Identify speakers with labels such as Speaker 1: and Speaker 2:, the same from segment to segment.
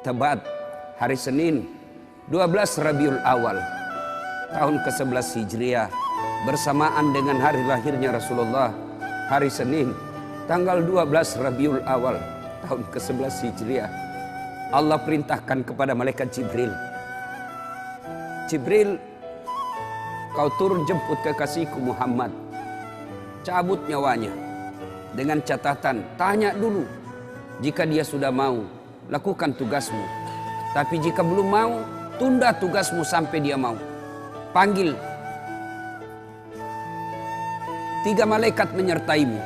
Speaker 1: Tebat hari Senin 12 Rabiul Awal tahun ke-11 Hijriah bersamaan dengan hari lahirnya Rasulullah. Hari Senin tanggal 12 Rabiul Awal tahun ke-11 Hijriah, Allah perintahkan kepada malaikat Jibril, Jibril, kau turun jemput kekasihku Muhammad, cabut nyawanya. Dengan catatan, tanya dulu, jika dia sudah mau, lakukan tugasmu. Tapi jika belum mau, tunda tugasmu sampai dia mau. Panggil 3 malaikat menyertaimu,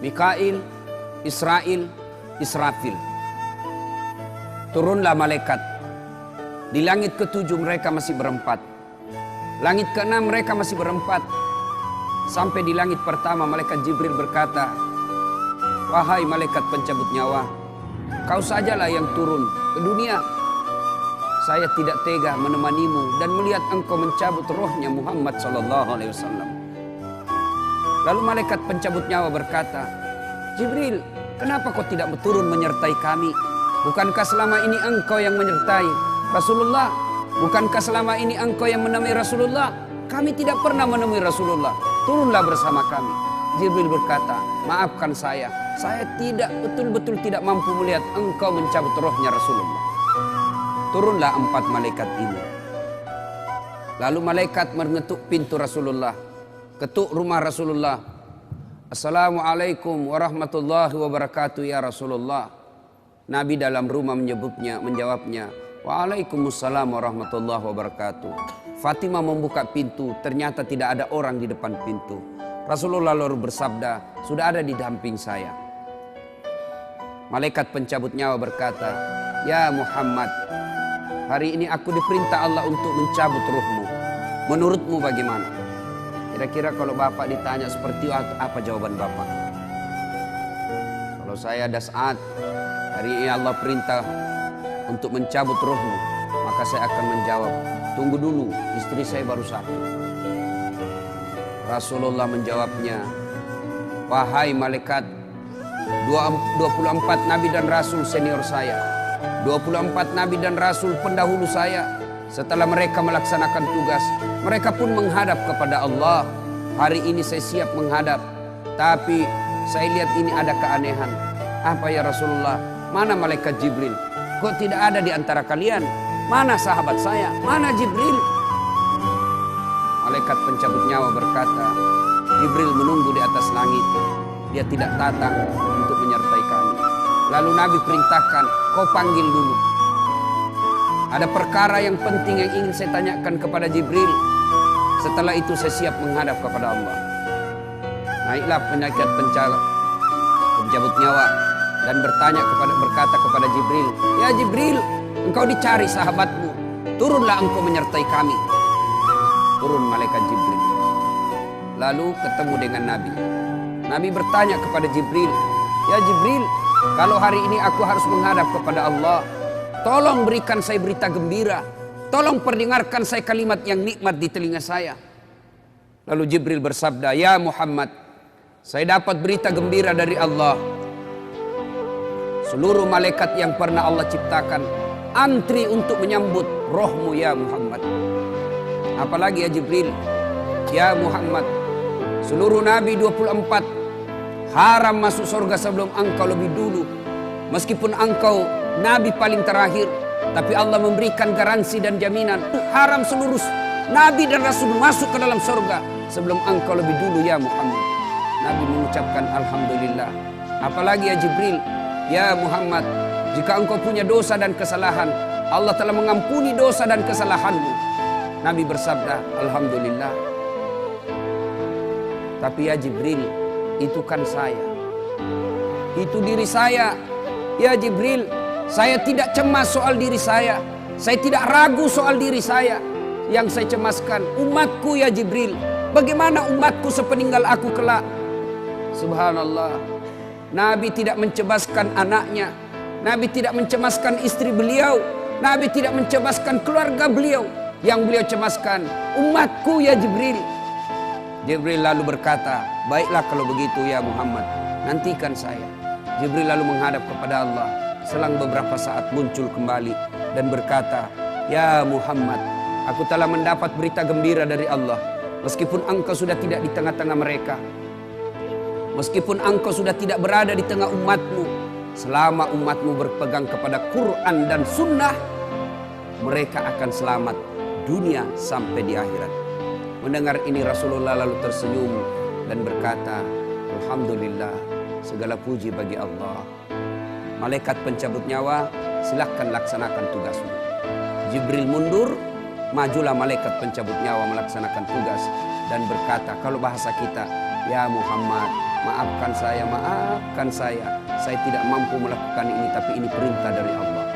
Speaker 1: Mikail, Israel, Israfil. Turunlah malaikat. Di langit ke-7 mereka masih berempat. Langit ke-6 mereka masih berempat. Sampai di langit pertama malaikat Jibril berkata, wahai malaikat pencabut nyawa, kau sajalah yang turun ke dunia. Saya tidak tega menemanimu dan melihat engkau mencabut rohnya Muhammad SAW. Lalu malaikat pencabut nyawa berkata, Jibril, kenapa kau tidak turun menyertai kami? Bukankah selama ini engkau yang menyertai Rasulullah? Bukankah selama ini engkau yang menemui Rasulullah? Kami tidak pernah menemui Rasulullah. Turunlah bersama kami. Jibril berkata, maafkan saya tidak betul-betul tidak mampu melihat engkau mencabut rohnya Rasulullah. Turunlah 4 malaikat ini. Lalu malaikat mengetuk pintu Rasulullah, ketuk rumah Rasulullah. Assalamualaikum warahmatullahi wabarakatuh ya Rasulullah. Nabi dalam rumah menjawabnya, waalaikumsalam warahmatullahi wabarakatuh. Fatimah membuka pintu, ternyata tidak ada orang di depan pintu. Rasulullah lalu bersabda, sudah ada di samping saya. Malaikat pencabut nyawa berkata, ya Muhammad, hari ini aku diperintah Allah untuk mencabut ruhmu. Menurutmu bagaimana? Kira-kira kalau Bapak ditanya seperti apa jawaban Bapak? Kalau saya ada saat hari ini Allah perintah untuk mencabut ruhmu, maka saya akan menjawab, tunggu dulu, istri saya baru 1. Rasulullah menjawabnya, wahai malaikat, 24 nabi dan rasul senior saya, 24 nabi dan rasul pendahulu saya, setelah mereka melaksanakan tugas, mereka pun menghadap kepada Allah. Hari ini saya siap menghadap, tapi saya lihat ini ada keanehan. Apa ya Rasulullah? Mana malaikat Jibril? Kok tidak ada di antara kalian? Mana sahabat saya? Mana Jibril? Malaikat pencabut nyawa berkata, Jibril menunggu di atas langit. Dia tidak datang untuk menyertai kami. Lalu Nabi perintahkan, kau panggil dulu. Ada perkara yang penting yang ingin saya tanyakan kepada Jibril. Setelah itu saya siap menghadap kepada Allah. Naiklah malaikat pencabut nyawa dan berkata kepada Jibril, ya Jibril, engkau dicari sahabatmu, turunlah engkau menyertai kami. Turun malaikat Jibril. Lalu ketemu dengan Nabi. Nabi bertanya kepada Jibril, ya Jibril, kalau hari ini aku harus menghadap kepada Allah, tolong berikan saya berita gembira. Tolong perdengarkan saya kalimat yang nikmat di telinga saya. Lalu Jibril bersabda, ya Muhammad, saya dapat berita gembira dari Allah. Seluruh malaikat yang pernah Allah ciptakan antri untuk menyambut rohmu ya Muhammad. Apalagi ya Jibril, ya Muhammad, seluruh nabi 24 haram masuk surga sebelum engkau lebih dulu. Meskipun engkau nabi paling terakhir, tapi Allah memberikan garansi dan jaminan haram seluruh nabi dan rasul masuk ke dalam surga sebelum engkau lebih dulu ya Muhammad. Nabi mengucapkan alhamdulillah. Apalagi ya Jibril, ya Muhammad, jika engkau punya dosa dan kesalahan, Allah telah mengampuni dosa dan kesalahanmu. Nabi bersabda, alhamdulillah. Tapi ya Jibril, itu kan saya. Itu diri saya. Ya Jibril, saya tidak cemas soal diri saya. Saya tidak ragu soal diri saya. Yang saya cemaskan umatku ya Jibril. Bagaimana umatku sepeninggal aku kelak? Subhanallah. Nabi tidak mencemaskan anaknya. Nabi tidak mencemaskan istri beliau. Nabi tidak mencemaskan keluarga beliau. Yang beliau cemaskan umatku ya Jibril. Jibril lalu berkata, baiklah kalau begitu ya Muhammad, nantikan saya. Jibril lalu menghadap kepada Allah. Selang beberapa saat muncul kembali dan berkata, "Ya Muhammad, aku telah mendapat berita gembira dari Allah. Meskipun engkau sudah tidak di tengah-tengah mereka, meskipun engkau sudah tidak berada di tengah umatmu, selama umatmu berpegang kepada Quran dan Sunnah, mereka akan selamat dunia sampai di akhirat." Mendengar ini Rasulullah lalu tersenyum dan berkata, "Alhamdulillah, segala puji bagi Allah. Malaikat pencabut nyawa, silahkan laksanakan tugasmu." Jibril mundur, majulah malaikat pencabut nyawa melaksanakan tugas dan berkata, kalau bahasa kita, "Ya Muhammad, maafkan saya tidak mampu melakukan ini, tapi ini perintah dari Allah."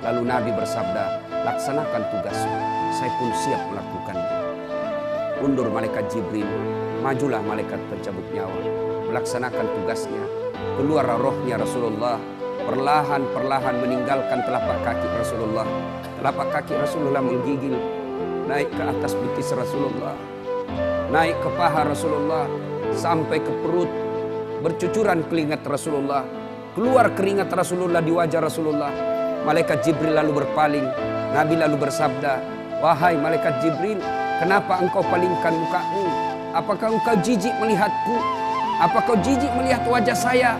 Speaker 1: Lalu Nabi bersabda, "Laksanakan tugasmu, saya pun siap melakukannya." Mundur malaikat Jibril, majulah malaikat pencabut nyawa melaksanakan tugasnya. Keluar rohnya Rasulullah, perlahan-perlahan meninggalkan telapak kaki Rasulullah. Telapak kaki Rasulullah menggigil naik ke atas betis Rasulullah, naik ke paha Rasulullah, sampai ke perut. Bercucuran keringat Rasulullah, keluar keringat Rasulullah di wajah Rasulullah. Malaikat Jibril lalu berpaling. Nabi lalu bersabda, "Wahai malaikat Jibril, kenapa engkau palingkan mukamu? Apakah engkau jijik melihatku? Apakah kau jijik melihat wajah saya?"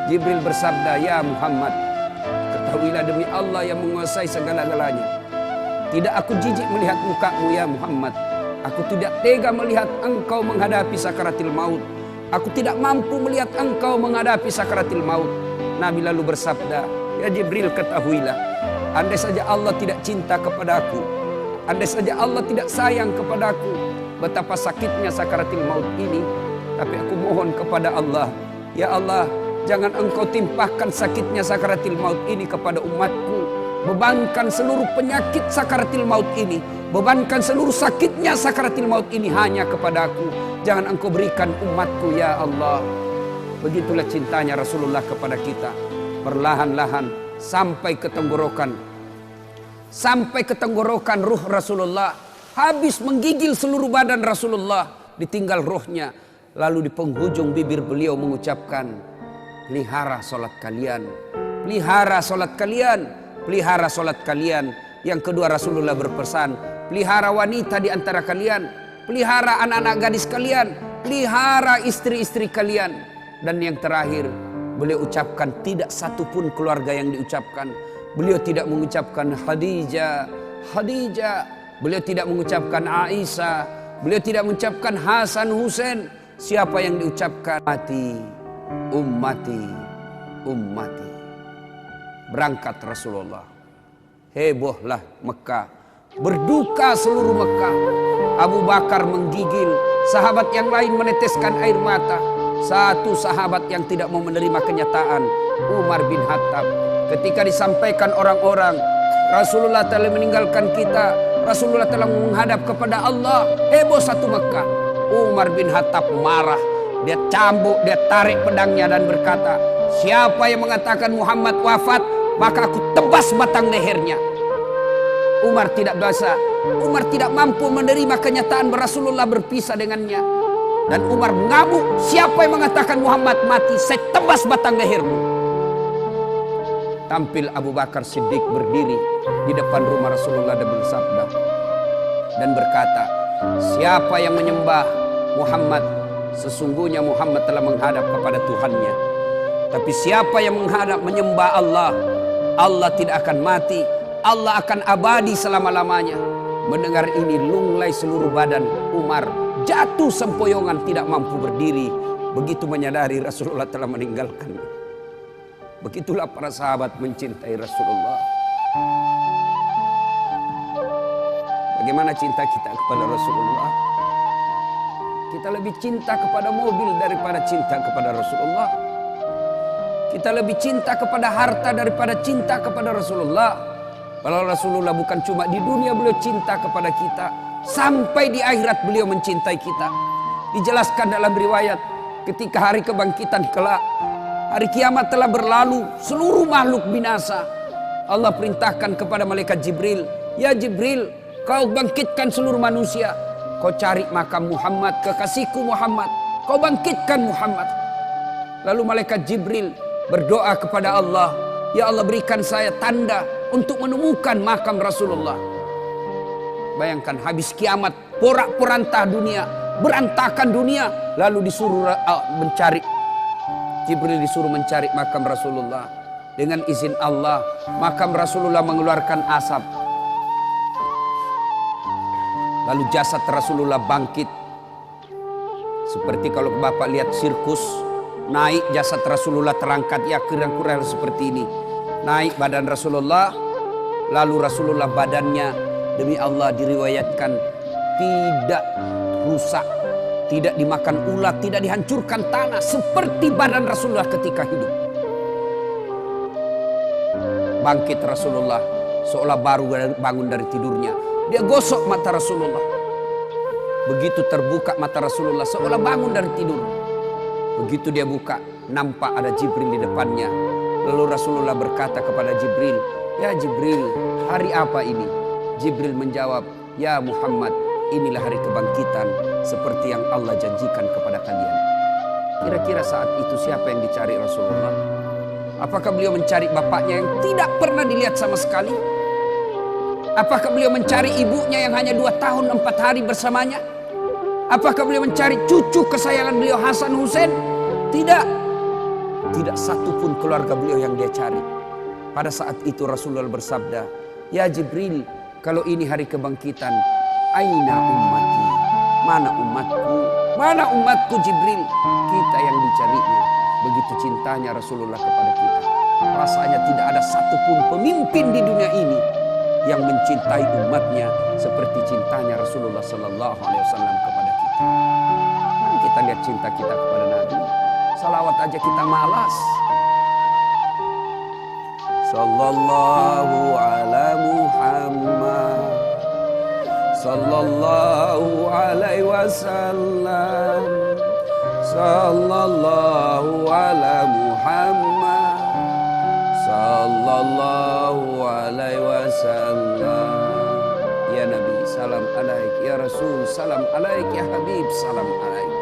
Speaker 1: Jibril bersabda, "Ya Muhammad, ketahuilah demi Allah yang menguasai segala-galanya, tidak aku jijik melihat mukamu ya Muhammad. Aku tidak tega melihat engkau menghadapi sakaratil maut. Aku tidak mampu melihat engkau menghadapi sakaratil maut." Nabi lalu bersabda, "Ya Jibril, ketahuilah, andai saja Allah tidak cinta kepadaku, andai saja Allah tidak sayang kepadaku, betapa sakitnya sakaratil maut ini. Tapi aku mohon kepada Allah, ya Allah, jangan engkau timpahkan sakitnya sakaratil maut ini kepada umatku. Bebankan seluruh penyakit sakaratil maut ini, bebankan seluruh sakitnya sakaratil maut ini hanya kepadaku. Jangan engkau berikan umatku ya Allah." Begitulah cintanya Rasulullah kepada kita. Perlahan-lahan sampai ke tenggorokan. Sampai ke tenggorokan ruh Rasulullah. Habis menggigil seluruh badan Rasulullah, ditinggal ruhnya. Lalu di penghujung bibir beliau mengucapkan, "Pelihara solat kalian, pelihara solat kalian, pelihara solat kalian." Yang kedua Rasulullah berpesan, pelihara wanita di antara kalian, pelihara anak-anak gadis kalian, pelihara istri-istri kalian. Dan yang terakhir beliau ucapkan, tidak satupun keluarga yang diucapkan. Beliau tidak mengucapkan Khadijah, Khadijah. Beliau tidak mengucapkan Aisyah. Beliau tidak mengucapkan Hasan, Husain. Siapa yang diucapkan? Ummati, ummati, ummati. Berangkat Rasulullah. Hebohlah Mekah. Berduka seluruh Mekah. Abu Bakar menggigil. Sahabat yang lain meneteskan air mata. Satu sahabat yang tidak mau menerima kenyataan, Umar bin Khattab. Ketika disampaikan orang-orang, Rasulullah telah meninggalkan kita, Rasulullah telah menghadap kepada Allah, heboh satu Mekah. Umar bin Khattab marah. Dia cambuk, dia tarik pedangnya dan berkata, "Siapa yang mengatakan Muhammad wafat, maka aku tebas batang lehernya." Umar tidak biasa. Umar tidak mampu menerima kenyataan Rasulullah berpisah dengannya. Dan Umar mengamuk, "Siapa yang mengatakan Muhammad mati, saya tebas batang lehermu." Tampil Abu Bakar Siddiq berdiri di depan rumah Rasulullah dan bersabda dan berkata, "Siapa yang menyembah Muhammad, sesungguhnya Muhammad telah menghadap kepada Tuhannya. Tapi siapa yang menyembah Allah, Allah tidak akan mati, Allah akan abadi selama-lamanya." Mendengar ini lunglai seluruh badan Umar, jatuh sempoyongan tidak mampu berdiri. Begitu menyadari Rasulullah telah meninggalkan. Begitulah para sahabat mencintai Rasulullah. Bagaimana cinta kita kepada Rasulullah? Kita lebih cinta kepada mobil daripada cinta kepada Rasulullah. Kita lebih cinta kepada harta daripada cinta kepada Rasulullah. Kalau Rasulullah bukan cuma di dunia beliau cinta kepada kita, sampai di akhirat beliau mencintai kita. Dijelaskan dalam riwayat, ketika hari kebangkitan kelak, hari kiamat telah berlalu, seluruh makhluk binasa. Allah perintahkan kepada malaikat Jibril, "Ya Jibril, kau bangkitkan seluruh manusia. Kau cari makam Muhammad, kekasihku Muhammad. Kau bangkitkan Muhammad." Lalu malaikat Jibril berdoa kepada Allah, Ya Allah, berikan saya tanda untuk menemukan makam Rasulullah. Bayangkan, habis kiamat, porak-poranda dunia, berantakan dunia, lalu disuruh mencari. Jibril disuruh mencari makam Rasulullah. Dengan izin Allah, makam Rasulullah mengeluarkan asap. Lalu jasad Rasulullah bangkit. Seperti kalau Bapak lihat sirkus, naik jasad Rasulullah terangkat, ya kira-kira seperti ini. Naik badan Rasulullah, lalu Rasulullah badannya demi Allah diriwayatkan tidak rusak, tidak dimakan ulat, tidak dihancurkan tanah, seperti badan Rasulullah ketika hidup. Bangkit Rasulullah seolah baru bangun dari tidurnya. Dia gosok mata Rasulullah. Begitu terbuka mata Rasulullah seolah bangun dari tidur. Begitu dia buka, nampak ada Jibril di depannya. Lalu Rasulullah berkata kepada Jibril, "Ya Jibril, hari apa ini?" Jibril menjawab, "Ya Muhammad, inilah hari kebangkitan seperti yang Allah janjikan kepada kalian." Kira-kira saat itu siapa yang dicari Rasulullah? Apakah beliau mencari bapaknya yang tidak pernah dilihat sama sekali? Apakah beliau mencari ibunya yang hanya 2 tahun 4 hari bersamanya? Apakah beliau mencari cucu kesayangan beliau Hasan Hussein? Tidak. Tidak satu pun keluarga beliau yang dia cari. Pada saat itu Rasulullah bersabda, "Ya Jibril, kalau ini hari kebangkitan, aina ummati? Mana umatku? Mana umatku Jibril?" Kita yang dicarinya. Begitu cintanya Rasulullah kepada kita. Rasanya tidak ada satupun pemimpin di dunia ini yang mencintai umatnya seperti cintanya Rasulullah Sallallahu Alaihi Wasallam kepada kita. Kita lihat cinta kita kepada Nabi, salawat aja kita malas. Sallallahu ala Muhammad, Sallallahu alaihi wasallam, Sallallahu ala Muhammad, Sallallahu alaihi wasallam. Ya Nabi, salam alaik. Ya Rasul, salam alaik. Ya Habib, salam alaik.